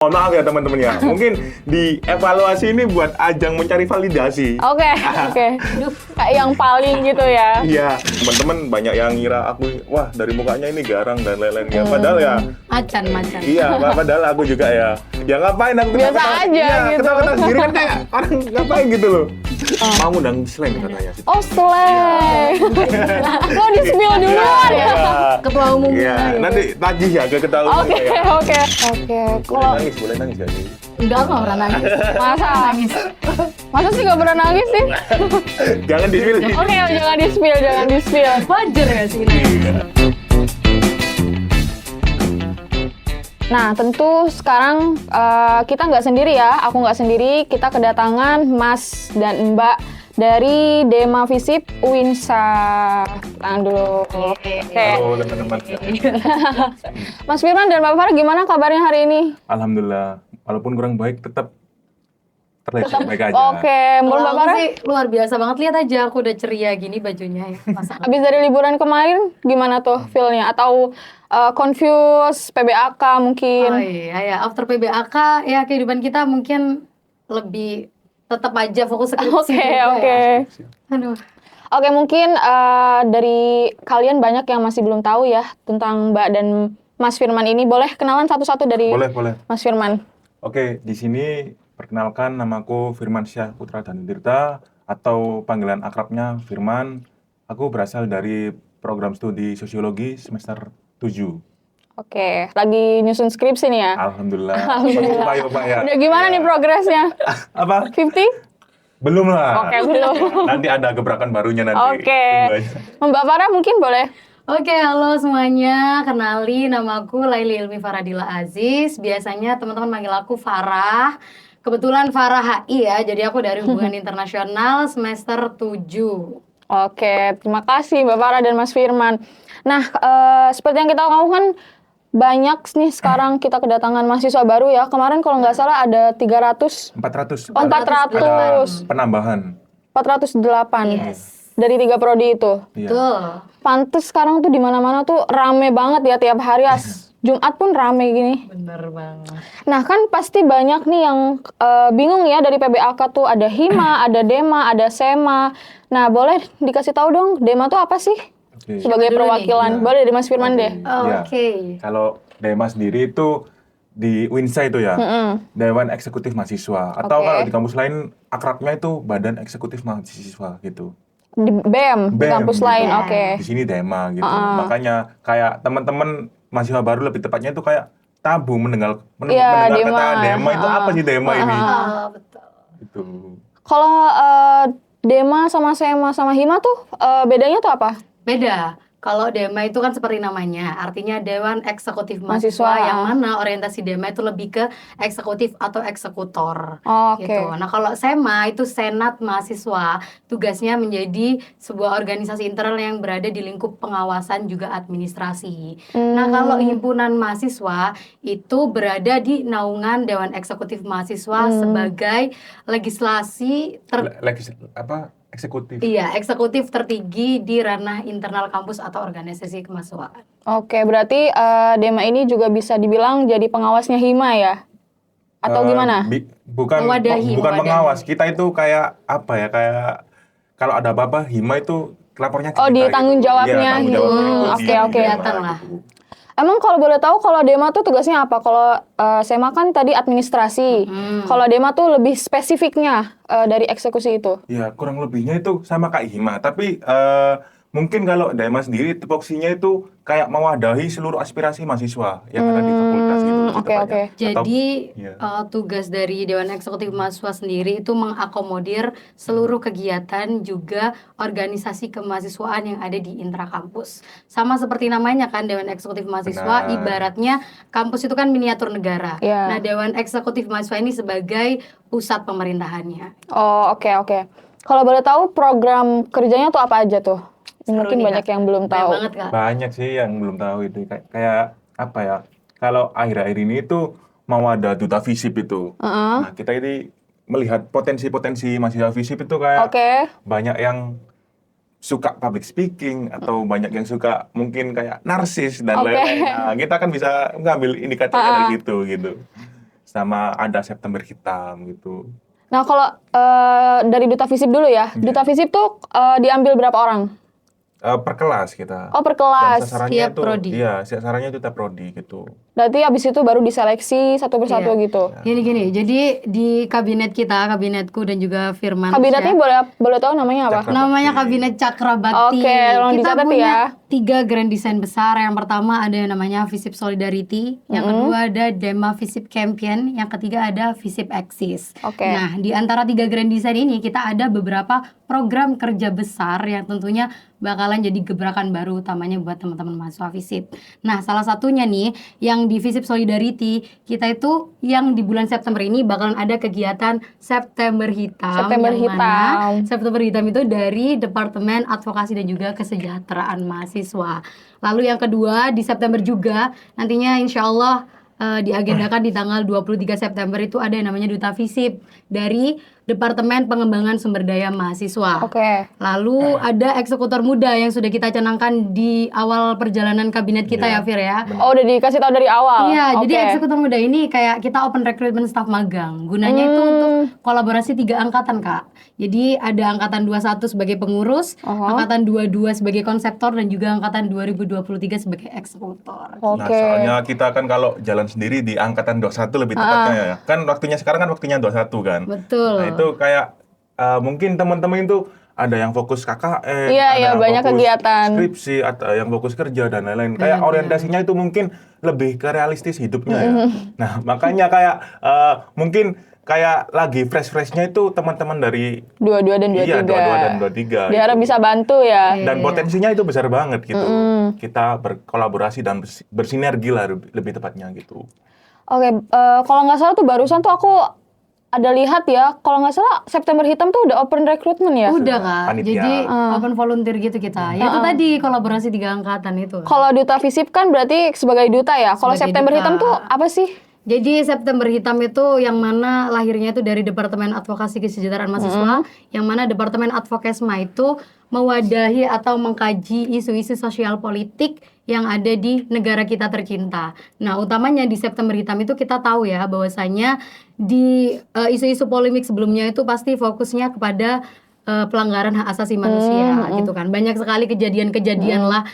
Mohon maaf ya teman-teman ya, mungkin di evaluasi ini buat ajang mencari validasi. Oke. Kayak yang paling gitu ya. Iya, teman-teman banyak yang ngira aku, wah dari mukanya ini garang dan lain-lain ya. Padahal ya, Macan. iya, padahal aku juga ya ngapain aku Biasa ketawa-ketawa. aja Iya, gitu. ketawa-ketawa sendiri kan kayak orang ngapain gitu loh. Mau undang slang katanya sih. Oh, slang. Lo di-spill duluan ya. Ketua umum. Iya, nanti tagih ya ke ketahuan Oke. ya. Kalau Boleh nangis gak sih? Enggak pernah nangis. masa sih gak pernah nangis sih? Jangan di-spill. Oke, jangan di-spill. Wajar ya sih nangis. Nah, tentu sekarang kita nggak sendiri ya. Aku nggak sendiri. Kita kedatangan Mas dan Mbak dari Dema Visip Uinsa. Tangan dulu. Oke. Halo teman-teman. Mas Firman dan Mbak Farah, gimana kabarnya hari ini? Alhamdulillah, walaupun kurang baik tetap terlihat baik aja. Oke, menurut Mbak Kalau Farah? aku sih luar biasa banget, lihat aja aku udah ceria gini bajunya ya. Masa Abis dari liburan kemarin, gimana tuh feel-nya? Atau confused, PBAK mungkin? Oh iya ya, after PBAK ya kehidupan kita mungkin lebih tetap aja fokus skripsi juga Oke. ya. Aduh. Oke, mungkin dari kalian banyak yang masih belum tahu ya tentang Mbak dan Mas Firman ini. Boleh kenalan satu-satu dari Boleh. Mas Firman? Oke, di sini perkenalkan namaku Firman Syah Putra Danutirta atau panggilan akrabnya Firman. Aku berasal dari program studi sosiologi semester 7. Oke, lagi nyusun skripsi nih ya? Alhamdulillah. Alhamdulillah. Pak ya. Udah gimana nih progresnya? Apa? 50? Belum lah. Oke, belum. Nanti ada gebrakan barunya nanti. Oke. Tunggu aja. Mbak Farah mungkin boleh? Oke, halo semuanya. Kenali, namaku Laili Ilmi Faradila Aziz. Biasanya teman-teman manggil aku Farah. Kebetulan Farah HI ya, jadi aku dari hubungan internasional semester 7. Oke, terima kasih Mbak Farah dan Mas Firman. Nah, seperti yang kita tahu kan banyak nih sekarang kita kedatangan mahasiswa baru ya. Kemarin kalau nggak salah ada 300, 400. oh, 400. Ada penambahan. 408 Yes. dari 3 prodi itu. Iya. Betul. Pantes sekarang tuh di mana-mana tuh rame banget ya tiap hari Jumat pun rame gini. Bener banget. Nah kan pasti banyak nih yang bingung ya dari PBAK tuh ada Hima, ada Dema, ada Sema. Nah boleh dikasih tahu dong Dema tuh apa sih? Oke. Sebagai Siapa dulu perwakilan. nih? Boleh dari Mas Firman deh. Iya. Oke. Kalau Dema sendiri itu di Uinsa itu ya, Dewan Eksekutif Mahasiswa. Atau Oke. kalau di kampus lain akrabnya itu Badan Eksekutif Mahasiswa gitu. Di BEM, di BEM, kampus gitu. lain, Ya. oke. Di sini Dema gitu. Makanya kayak teman-teman mahasiswa baru lebih tepatnya itu kayak tabu mendengar Iya, kata Dema. Dema itu apa sih Dema ini? Betul. Itu. Kalau Dema sama Sema sama Hima tuh bedanya tuh apa? Beda. Kalau Dema itu kan seperti namanya, artinya Dewan Eksekutif Mahasiswa. Mahasiswa, yang mana orientasi Dema itu lebih ke eksekutif atau eksekutor. Oke. Gitu. Nah, kalau Sema itu Senat Mahasiswa, tugasnya menjadi sebuah organisasi internal yang berada di lingkup pengawasan juga administrasi. Nah, kalau himpunan mahasiswa itu berada di naungan Dewan Eksekutif Mahasiswa sebagai legislasi Eksekutif. Iya, eksekutif tertinggi di ranah internal kampus atau organisasi kemahasiswaan. Oke, berarti Dema ini juga bisa dibilang jadi pengawasnya Hima ya? Atau gimana? Bukan Mewadahi. pengawas. Kita itu kayak apa ya? Kayak kalau ada apa-apa Hima itu lapornya ke Oh, kita di gitu. tanggung jawabnya. Iya, tanggung jawabnya itu Oke, di oke. Dema Kelihatan lah. gitu. Emang kalau boleh tahu kalau Dema tuh tugasnya apa? Kalau Sema kan tadi administrasi. Kalau Dema tuh lebih spesifiknya dari eksekusi itu. Ya, kurang lebihnya itu sama kayak Hima, tapi mungkin kalau Dema sendiri tupoksinya itu kayak mewadahi seluruh aspirasi mahasiswa yang ada di fakultas gitu. lebih Oke, tepatnya. oke. Jadi Iya. tugas dari Dewan Eksekutif Mahasiswa sendiri itu mengakomodir seluruh kegiatan juga organisasi kemahasiswaan yang ada di intrakampus. Sama seperti namanya kan Dewan Eksekutif Mahasiswa, Benar. ibaratnya kampus itu kan miniatur negara. Iya. Nah, Dewan Eksekutif Mahasiswa ini sebagai pusat pemerintahannya. Oh, oke, oke. Kalau boleh tahu program kerjanya tuh apa aja tuh? Seru Mungkin nih, banyak Kak. yang belum Banyak tahu. banget, Kak. Banyak sih yang belum tahu itu kayak apa ya? Kalau akhir-akhir ini itu mau ada duta visip itu. Nah, kita ini melihat potensi-potensi mahasiswa visip itu kayak Oke. banyak yang suka public speaking atau banyak yang suka mungkin kayak narsis dan Oke. lain-lain. Nah, kita kan bisa ngambil indikatornya dari situ gitu. sama ada September Hitam gitu. Nah, kalau dari Duta Visip dulu ya. Duta Visip tuh diambil berapa orang? Per kelas kita. Oh, per Dan kelas. sasarannya Tiap itu, prodi. iya, sasarannya itu tiap prodi gitu. Berarti abis itu baru diseleksi satu persatu Iya. gitu. Gini, jadi di kabinet kita, kabinetku dan juga Firman Kabinetnya boleh tahu namanya apa? Cakra namanya Bakti. Kabinet Cakrabakti. Oke, tolong Kita dicatat punya ya. 3 grand design besar. Yang pertama ada yang namanya Visip Solidarity, yang kedua ada Dema Visip Campaign, yang ketiga ada Visip Axis. Oke. Nah, di antara 3 grand design ini kita ada beberapa program kerja besar yang tentunya bakalan jadi gebrakan baru utamanya buat teman-teman mahasiswa Visip. Nah, salah satunya nih yang di Visip Solidarity, kita itu yang di bulan September ini bakalan ada kegiatan September Hitam. September yang mana Hitam. September Hitam itu dari Departemen Advokasi dan juga Kesejahteraan Mahasiswa. Lalu yang kedua di September juga nantinya insya Allah diagendakan di tanggal 23 September itu ada yang namanya Duta Visip dari Departemen Pengembangan Sumber Daya Mahasiswa. Oke. Lalu ada eksekutor muda yang sudah kita canangkan di awal perjalanan kabinet kita ya Iya, Fir ya. Oh, udah dikasih tahu dari awal. Iya, Oke. jadi eksekutor muda ini kayak kita open recruitment staff magang. Gunanya itu untuk kolaborasi 3 angkatan, Kak. Jadi ada angkatan 21 sebagai pengurus, angkatan 22 sebagai konseptor dan juga angkatan 2023 sebagai eksekutor. Nah, Oke. soalnya kita kan kalau jalan sendiri di angkatan 21 lebih tepatnya ya. Kan waktunya sekarang kan waktunya 21 kan. Betul. Nah, itu kayak mungkin teman-teman itu ada yang fokus KKN, Iya, ada iya, yang banyak fokus kegiatan. skripsi, ada yang fokus kerja dan lain-lain. Kayak orientasinya itu mungkin lebih ke realistis hidupnya ya. Nah, makanya kayak mungkin kayak lagi fresh-freshnya itu teman-teman dari 22 dan 23. iya 22 dan 23. Diharap gitu. bisa bantu ya. Iya. Dan potensinya itu besar banget gitu. Kita berkolaborasi dan bersinergi lah lebih tepatnya gitu. Oke, kalau nggak salah tuh barusan tuh aku ada lihat ya, kalau nggak salah September Hitam tuh udah open recruitment ya. Udah Kak, Panitia. jadi open volunteer gitu kita. Ya itu tadi kolaborasi 3 angkatan itu. Kalau Duta Visip kan berarti sebagai duta ya. Kalau Sebagai September duta. Hitam tuh apa sih? Jadi September Hitam itu yang mana lahirnya itu dari Departemen Advokasi Kesejahteraan Mahasiswa, yang mana Departemen Advokesma itu mewadahi atau mengkaji isu-isu sosial politik yang ada di negara kita tercinta. Nah, utamanya di September Hitam itu kita tahu ya bahwasanya di isu-isu polemik sebelumnya itu pasti fokusnya kepada pelanggaran hak asasi manusia gitu kan. Banyak sekali kejadian-kejadian lah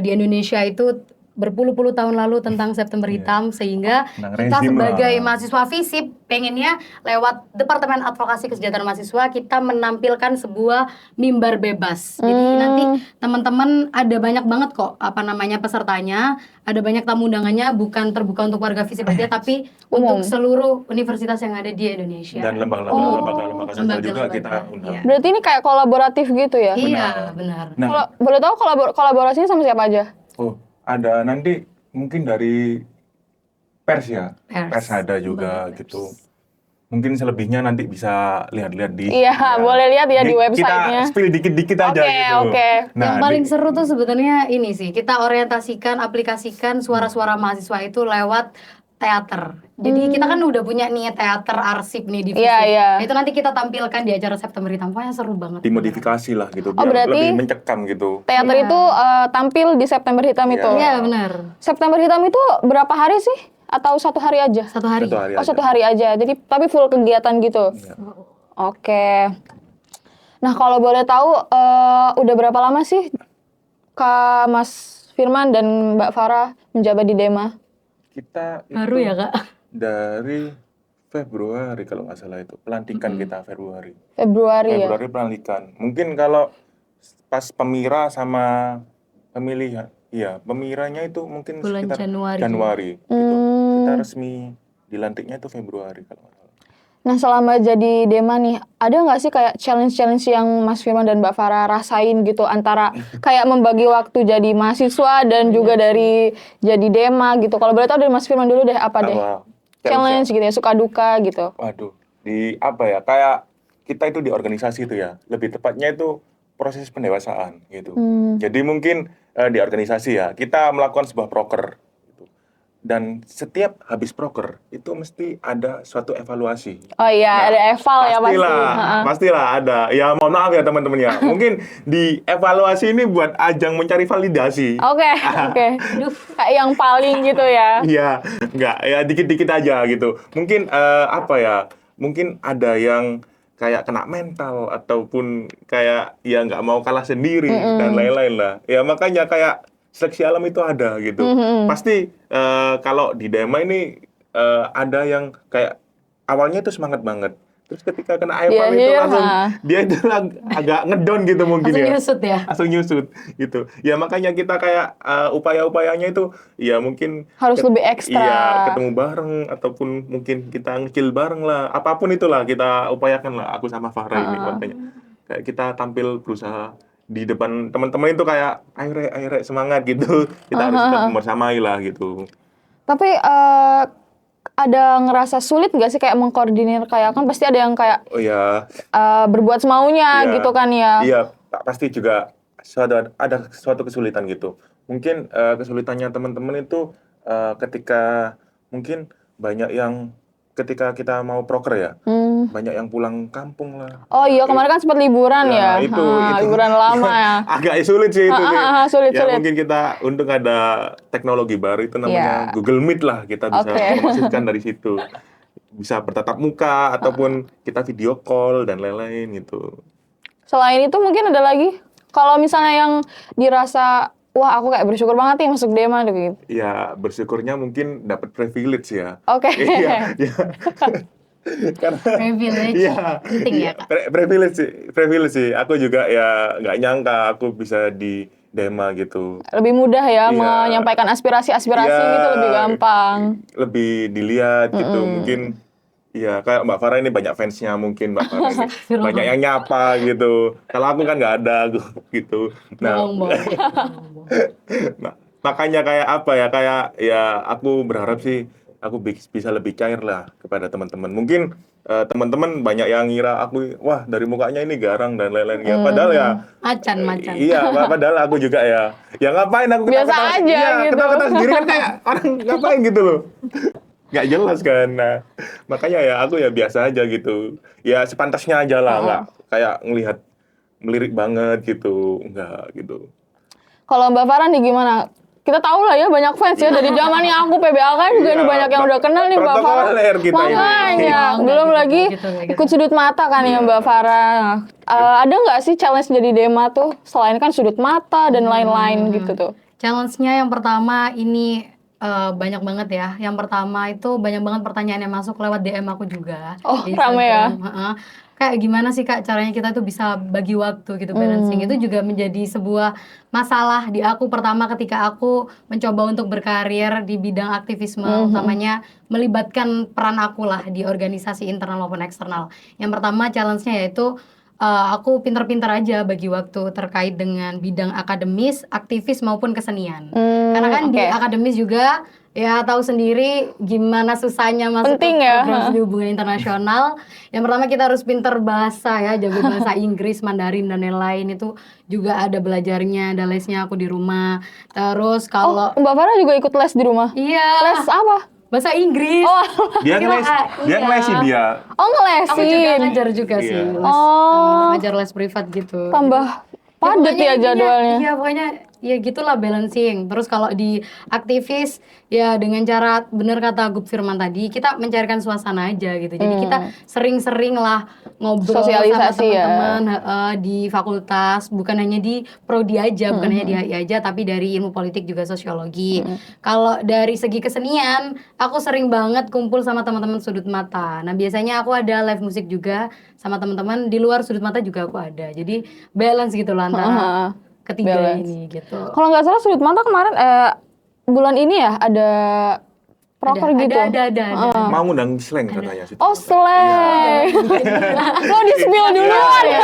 di Indonesia itu berpuluh-puluh tahun lalu tentang September Hitam sehingga Tentang kita rezim lah. sebagai mahasiswa Visip pengennya lewat Departemen Advokasi Kesejahteraan Mahasiswa kita menampilkan sebuah mimbar bebas. Jadi nanti teman-teman ada banyak banget kok pesertanya, ada banyak tamu undangannya bukan terbuka untuk warga Visip aja tapi untuk seluruh universitas yang ada di Indonesia. Dan lembaga-lembaga sosial juga kita undang. Iya. Berarti ini kayak kolaboratif gitu ya? Iya, benar. Nah, Kalau boleh tahu kolaborasinya sama siapa aja? oh, ada nanti mungkin dari pers ya. Pers. Ada juga gitu. Mungkin selebihnya nanti bisa lihat-lihat di Iya, boleh lihat ya di websitenya. Kita spill dikit-dikit aja Oke, gitu. oke. Nah, Yang paling seru tuh sebenarnya ini sih, kita orientasikan, aplikasikan suara-suara mahasiswa itu lewat teater. Jadi kita kan udah punya nih teater arsip nih di Visip. Iya, iya. Nah, itu nanti kita tampilkan di acara September Hitam. Pokoknya seru banget. dimodifikasi lah gitu. Oh, biar berarti lebih mencekam gitu. Teater itu tampil di September Hitam itu. Iya, benar. September Hitam itu berapa hari sih? Atau satu hari aja? 1 hari. Satu hari Oh, aja. satu hari aja. Jadi tapi full kegiatan gitu. Iya. Oke. Nah, kalau boleh tahu udah berapa lama sih Kak Mas Firman dan Mbak Farah menjabat di Dema? Kita Baru itu ya, Kak? dari Februari kalau nggak salah itu pelantikan kita Februari. Februari ya. Februari pelantikan. Mungkin kalau pas pemira sama pemilihan, iya pemiranya itu mungkin Bulan sekitar Januari. gitu. Kita resmi dilantiknya itu Februari kalau nggak salah. Nah, selama jadi Dema nih, ada nggak sih kayak challenge-challenge yang Mas Firman dan Mbak Farah rasain gitu antara kayak membagi waktu jadi mahasiswa dan juga dari jadi Dema gitu. Kalau boleh tahu dari Mas Firman dulu deh apa deh? Challenge gitu ya, suka duka gitu. Waduh, di apa ya? Kayak kita itu di organisasi itu ya. Lebih tepatnya itu proses pendewasaan gitu. Jadi mungkin di organisasi ya, kita melakukan sebuah proker gitu. dan setiap habis proker itu mesti ada suatu evaluasi. Oh iya, Nah, ada eval ya pasti. pastilah, Heeh. pastilah ada. Ya mohon maaf ya teman-teman ya. Mungkin di evaluasi ini buat ajang mencari validasi. Oke, oke. Kayak yang paling gitu ya. Iya, nggak ya dikit-dikit aja gitu. Mungkin apa ya? Mungkin ada yang kayak kena mental ataupun kayak ya nggak mau kalah sendiri dan lain-lain lah. Ya makanya kayak seleksi alam itu ada gitu. Pasti kalau di Dema ini ada yang kayak awalnya itu semangat banget. Terus ketika kena Dia eval itu here, langsung ha. dia itu agak ngedon gitu mungkin Langsung ya. nyusut ya. Langsung nyusut gitu. Ya makanya kita kayak upaya-upayanya itu ya mungkin Harus lebih ekstra. iya, ketemu bareng ataupun mungkin kita nge-chill bareng lah. Apapun itulah kita upayakan lah aku sama Farah ini makanya. Kayak kita tampil berusaha di depan teman-teman itu kayak ayo rek semangat gitu. Kita harus tetap membersamai lah gitu. Tapi ada ngerasa sulit nggak sih kayak mengkoordinir, kayak kan pasti ada yang kayak Oh ya, berbuat semaunya iya. gitu kan ya. Iya, pasti juga ada suatu kesulitan gitu. Mungkin kesulitannya teman-teman itu ketika mungkin banyak yang ketika kita mau proker ya, banyak yang pulang kampung lah. Oh iya, kemarin kan sempat liburan ya. Itu Liburan lama ya. agak sulit sih itu. Sulit, Ya sulit. mungkin kita untung ada teknologi baru itu namanya Iya. Google Meet lah, kita bisa Oke. memasukkan dari situ. Bisa bertatap muka ataupun kita video call dan lain-lain gitu. Selain itu mungkin ada lagi. Kalau misalnya yang dirasa, wah aku kayak bersyukur banget nih masuk Dema gitu. Ya bersyukurnya mungkin dapat privilege ya. Oke. Iya, iya. Karena Privilege iya, penting ya, Kak. privilege sih. Aku juga ya nggak nyangka aku bisa di Dema gitu. Lebih mudah ya Iya. menyampaikan aspirasi-aspirasi Iya. gitu, lebih gampang. Lebih dilihat gitu mungkin. Iya, kayak Mbak Farah ini banyak fansnya mungkin Mbak Farah ini. Banyak yang nyapa gitu. Kalau aku kan nggak ada gitu. Nah, Bohong. Nah, makanya kayak apa ya, kayak ya aku berharap sih aku bisa lebih cair lah kepada teman-teman. Mungkin teman-teman banyak yang ngira aku, wah dari mukanya ini garang dan lain-lain ya. Padahal ya Macan. iya, padahal aku juga ya. Ya ngapain aku Biasa ketawa-ketawa, aja iya, gitu. ketawa-ketawa sendiri kan kayak orang ngapain gitu loh. Nggak jelas kan. Nah, makanya ya aku ya biasa aja gitu. Ya sepantasnya aja lah, nggak kayak melirik banget gitu, enggak gitu. Kalau Mbak Farah nih gimana? Kita tahu lah ya banyak fans ya dari zaman yang aku PBLK juga Iya, nih banyak yang udah kenal nih Mbak Farah. protokoler kita ini. Makanya Oh, belum nggak lagi gitu, nggak gitu. ikut sudut mata kan ya Mbak Farah. Ada nggak sih challenge jadi Dema tuh selain kan sudut mata dan lain-lain gitu tuh? Challenge-nya yang pertama ini banyak banget ya. Yang pertama itu banyak banget pertanyaan yang masuk lewat DM aku juga. Oh, Di rame ya? Instagram. Heeh. Kayak gimana sih Kak caranya kita tuh bisa bagi waktu gitu, balancing. Itu juga menjadi sebuah masalah di aku pertama ketika aku mencoba untuk berkarir di bidang aktivisme, utamanya melibatkan peran aku lah di organisasi internal maupun eksternal. Yang pertama challenge-nya yaitu aku pinter-pinter aja bagi waktu terkait dengan bidang akademis, aktivis maupun kesenian. Karena kan di oke. akademis juga ya tahu sendiri gimana susahnya masuk Penting ke ya, program studi hubungan internasional. Yang pertama kita harus pinter bahasa ya, jago bahasa Inggris, Mandarin dan lain-lain, itu juga ada belajarnya, ada lesnya aku di rumah. Terus kalau Mbak Farah juga ikut les di rumah? iya Les apa? bahasa Inggris. Oh, Dia Kira- ngeles, dia iya. ngelesi dia. oh ngelesin. Aku juga ngajar juga sih, Iya. les, ngajar les privat gitu. Tambah padat pokoknya ya intinya, jadwalnya. Iya pokoknya ya gitulah balancing. Terus kalau di aktivis ya dengan cara bener kata Gub Firman tadi, kita mencarikan suasana aja gitu. Jadi kita sering-sering lah ngobrol sama Sosialisasi ya. teman-teman di fakultas, bukan hanya di prodi aja, bukan hanya di HI aja, tapi dari ilmu politik juga sosiologi. Kalau dari segi kesenian, aku sering banget kumpul sama teman-teman sudut mata. Nah biasanya aku ada live musik juga sama teman-teman di luar sudut mata juga aku ada. Jadi balance gitu lah antara ketiga balance. ini gitu. Kalau nggak salah sudut mata kemarin bulan ini ya ada proker gitu. Ada. Mau ngundang slang katanya sih. Oh slang. Lo di spill duluan ya.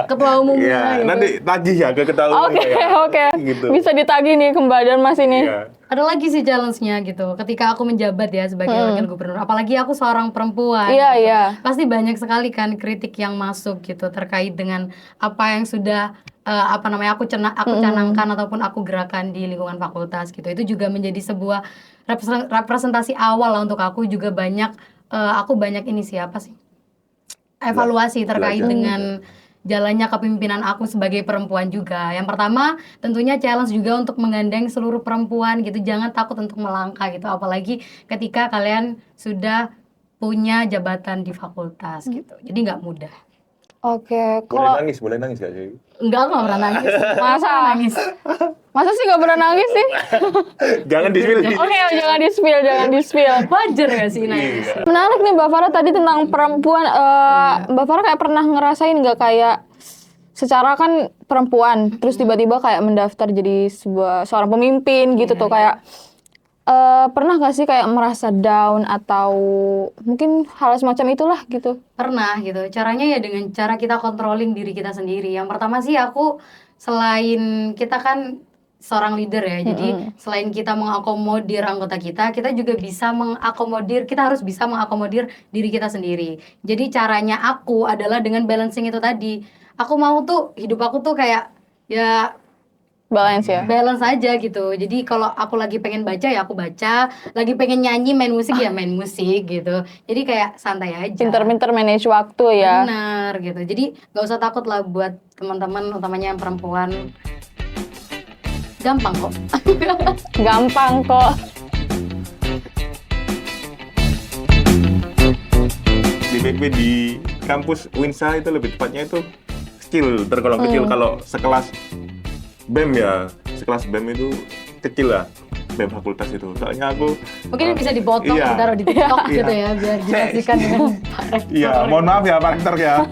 Ketua umumnya Iya, gitu. nanti tagih ya ke ketua umum Oke, ya. oke. Gitu. Bisa ditagih nih ke Mbak dan Mas ini. Iya. Ada lagi sih challenge-nya gitu. Ketika aku menjabat ya sebagai wakil gubernur, apalagi aku seorang perempuan. Iya, gitu. iya. Pasti banyak sekali kan kritik yang masuk gitu terkait dengan apa yang sudah aku canangkan ataupun aku gerakan di lingkungan fakultas gitu. Itu juga menjadi sebuah representasi awal lah untuk aku juga banyak aku banyak ini siapa sih evaluasi terkait Belajar. dengan jalannya kepemimpinan aku sebagai perempuan juga. Yang pertama tentunya challenge juga untuk menggandeng seluruh perempuan gitu. Jangan takut untuk melangkah gitu. Apalagi ketika kalian sudah punya jabatan di fakultas gitu. Jadi nggak mudah. Oke, kalau Boleh nangis gak sih? Enggak, aku nggak pernah nangis. Masa? nangis? masa sih nggak pernah nangis sih? Jangan di-spill. Oke, jangan di-spill, jangan di-spill. Wajar nggak sih nangis? Menarik nih Mbak Farah tadi tentang perempuan. Mbak Farah kayak pernah ngerasain nggak kayak secara kan perempuan, terus tiba-tiba kayak mendaftar jadi seorang pemimpin gitu tuh kayak pernah gak sih kayak merasa down atau mungkin hal semacam itulah gitu? Pernah gitu. Caranya ya dengan cara kita controlling diri kita sendiri. Yang pertama sih aku selain kita kan seorang leader ya. Jadi selain kita mengakomodir anggota kita juga bisa mengakomodir, kita harus bisa mengakomodir diri kita sendiri. Jadi caranya aku adalah dengan balancing itu tadi. Aku mau tuh hidup aku tuh kayak ya Balance ya? balance aja gitu. Jadi kalau aku lagi pengen baca ya aku baca, lagi pengen nyanyi main musik ya main musik gitu. Jadi kayak santai aja. Pinter-pinter manage waktu ya? Benar gitu. Jadi nggak usah takut lah buat teman-teman utamanya yang perempuan. Gampang kok. Gampang kok. Di BPB di kampus Winsa itu lebih tepatnya itu tergolong kecil. Kalau sekelas BEM ya, sekelas BEM itu kecil lah, BEM fakultas itu. Soalnya aku Mungkin bisa dipotong iya. ditaruh di TikTok Iya. gitu ya biar disaksikan dengan iya, mohon maaf ya Pak Rektor ya.